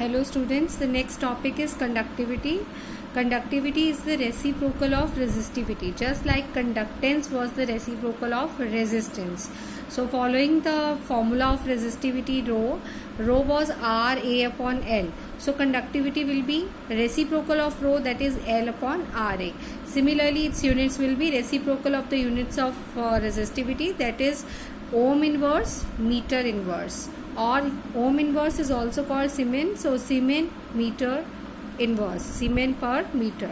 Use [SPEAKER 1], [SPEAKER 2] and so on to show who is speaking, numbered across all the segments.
[SPEAKER 1] Hello students, the next topic is conductivity. Conductivity is the reciprocal of resistivity, just like conductance was the reciprocal of resistance. So following the formula of resistivity rho was RA upon L. So conductivity will be reciprocal of rho, that is L upon RA. Similarly, its units will be reciprocal of the units of resistivity, that is ohm inverse, meter inverse, or ohm inverse is also called Siemens. So Siemens meter inverse, Siemens per meter.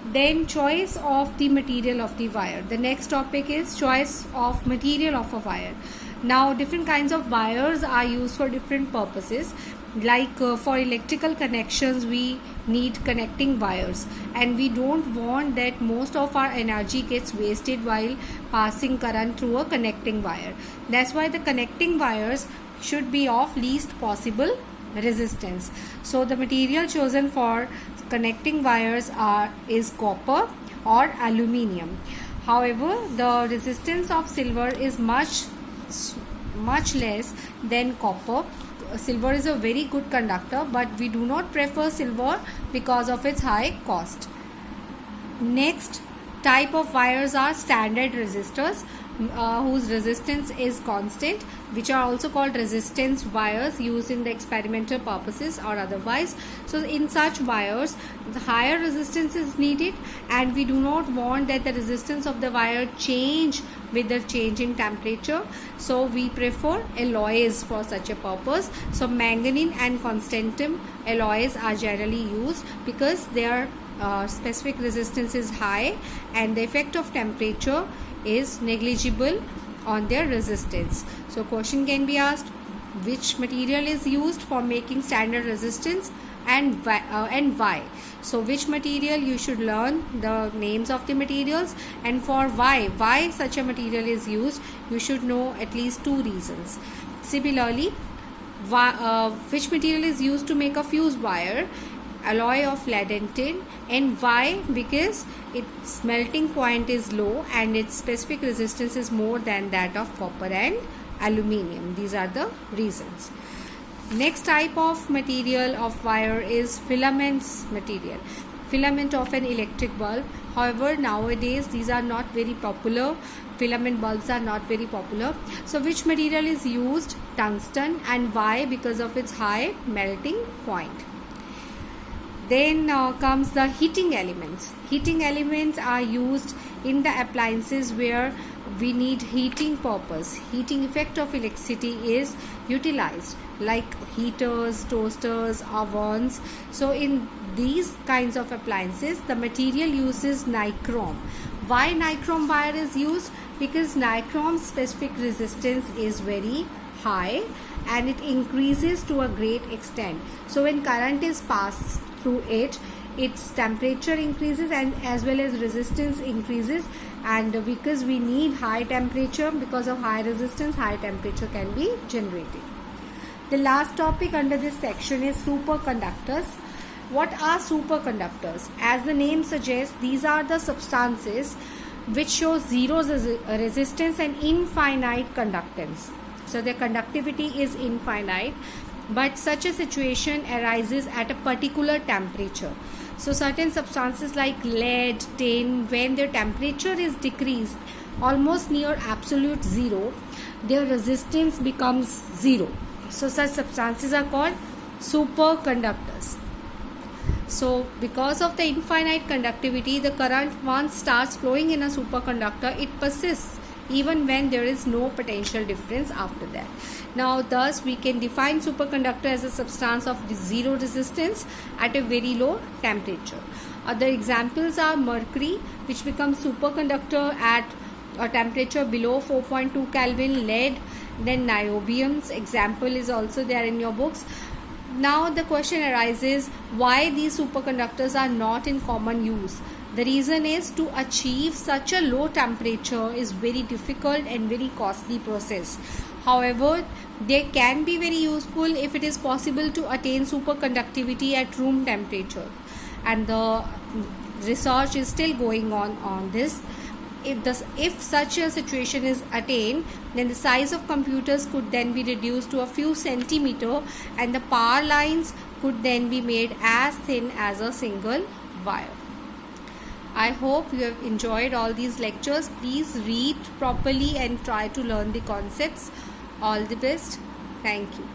[SPEAKER 1] Then choice of the material of the wire. The next topic is choice of material of a wire. Now different kinds of wires are used for different purposes. Like for electrical connections we need connecting wires, and we don't want that most of our energy gets wasted while passing current through a connecting wire. That's why the connecting wires should be of least possible resistance. So the material chosen for connecting wires is copper or aluminium. However, the resistance of silver is much less than copper. Silver is a very good conductor, but we do not prefer silver because of its high cost. Next type of wires are standard resistors, whose resistance is constant, which are also called resistance wires used in the experimental purposes or otherwise. So in such wires the higher resistance is needed, and we do not want that the resistance of the wire change with the change in temperature. So we prefer alloys for such a purpose. So manganese and constantium alloys are generally used because their specific resistance is high and the effect of temperature is negligible on their resistance. So question can be asked, which material is used for making standard resistance and why? So which material, you should learn the names of the materials, and for why such a material is used, you should know at least two reasons. Similarly, which material is used to make a fuse wire, alloy of lead and tin, and why? Because its melting point is low and its specific resistance is more than that of copper and aluminium. These are the reasons. Next type of material of wire is filaments material, filament of an electric bulb. However, nowadays these are not very popular. Filament bulbs are not very popular. So which material is used? Tungsten. And why? Because of its high melting point. Then comes the heating elements. Heating elements are used in the appliances where we need heating purpose. Heating effect of electricity is utilized, like heaters, toasters, ovens. So in these kinds of appliances the material uses nichrome. Why nichrome wire is used? Because nichrome's specific resistance is very high and it increases to a great extent. So when current is passed through it, its temperature increases and as well as resistance increases, and because we need high temperature, because of high resistance, high temperature can be generated. The last topic under this section is superconductors. What are superconductors? As the name suggests, these are the substances which show zero resistance and infinite conductance. So their conductivity is infinite, but such a situation arises at a particular temperature. So certain substances like lead, tin, when their temperature is decreased almost near absolute zero, their resistance becomes zero. So such substances are called superconductors. So because of the infinite conductivity, the current once starts flowing in a superconductor, it persists even when there is no potential difference after that. Now thus we can define superconductor as a substance of zero resistance at a very low temperature. Other examples are mercury, which becomes superconductor at a temperature below 4.2 Kelvin, lead, then niobium's example is also there in your books. Now the question arises, why these superconductors are not in common use? The reason is, to achieve such a low temperature is very difficult and very costly process. However, they can be very useful if it is possible to attain superconductivity at room temperature, and the research is still going on this. If such a situation is attained, then the size of computers could then be reduced to a few centimeters, and the power lines could then be made as thin as a single wire. I hope you have enjoyed all these lectures. Please read properly and try to learn the concepts. All the best. Thank you.